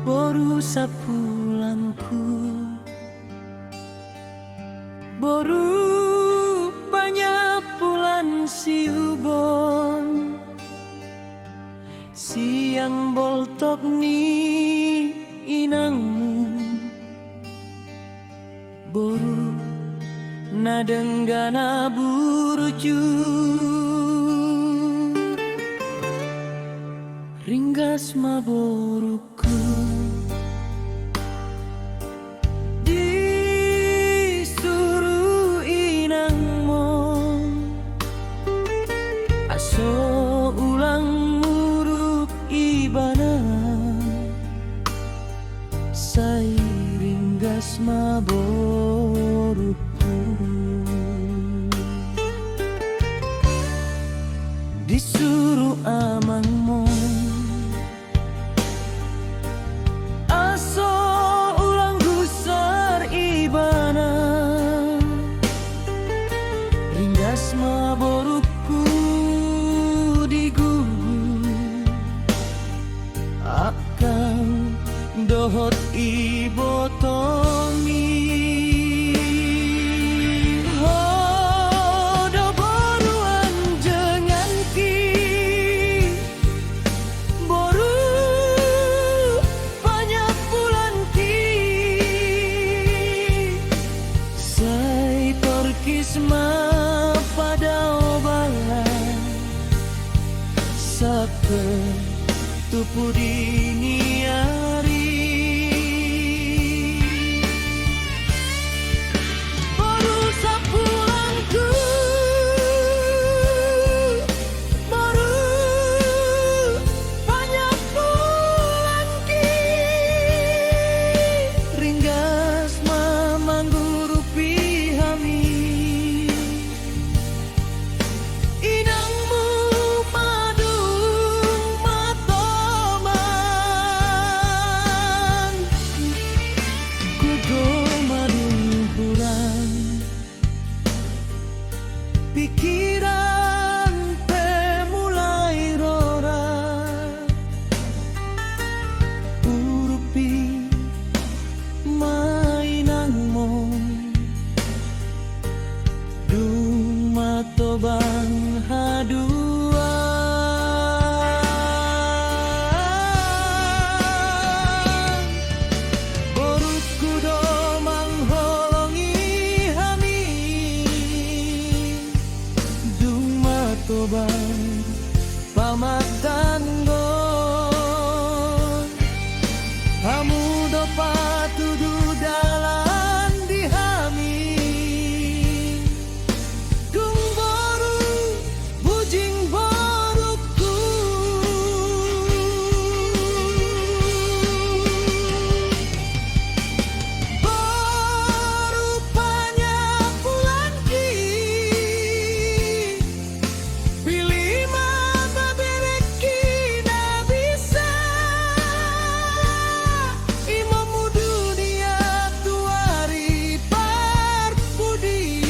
Boru sapulangku, boru banyak bulan si ubon, siang boltok ni inangmu, boru nadenggana buruju, ringgas maboruku. So ulang muruk ibana sairing gas maboruku, disuruh amangmu aso ulang gusar ibana ringgas maboruku akan dohot ibotomi. Oh, do boruan jangan ki boru banyak bulan ki sai torkisma pada obalan saper tupu dini hari. Boru sapulangku, boru banyak bulan ki ringgas mamanggurupi hami. Pikiran te mulai rora urupi mainangmo duma tobang hadua. Boruku do mangholongi hami tobang pamatanggo hamu do patudu dalan di hami dung boru bujing boruku. Boru banyak bulan ki pilih mata bereki na bisa imamu dunia tuari parpudi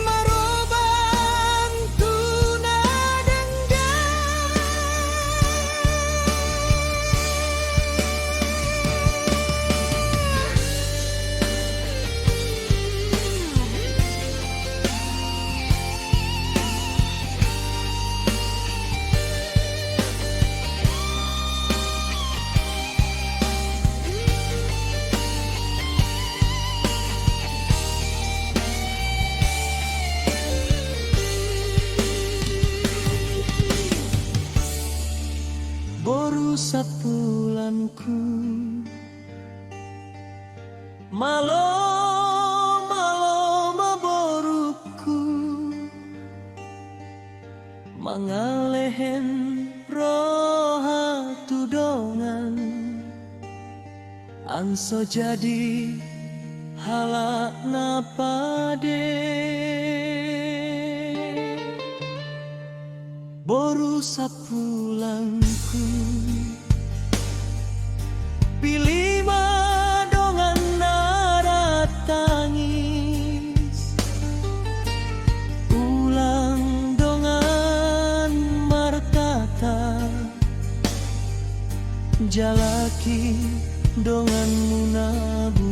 maroban tuna denggan. Boru sapulanku, malo maboruku mangalehen roha tudongan anso jadi halak napade. Boru sapulangku pilih madongan nara tangis ulang dongan martata jalaki dongan munabu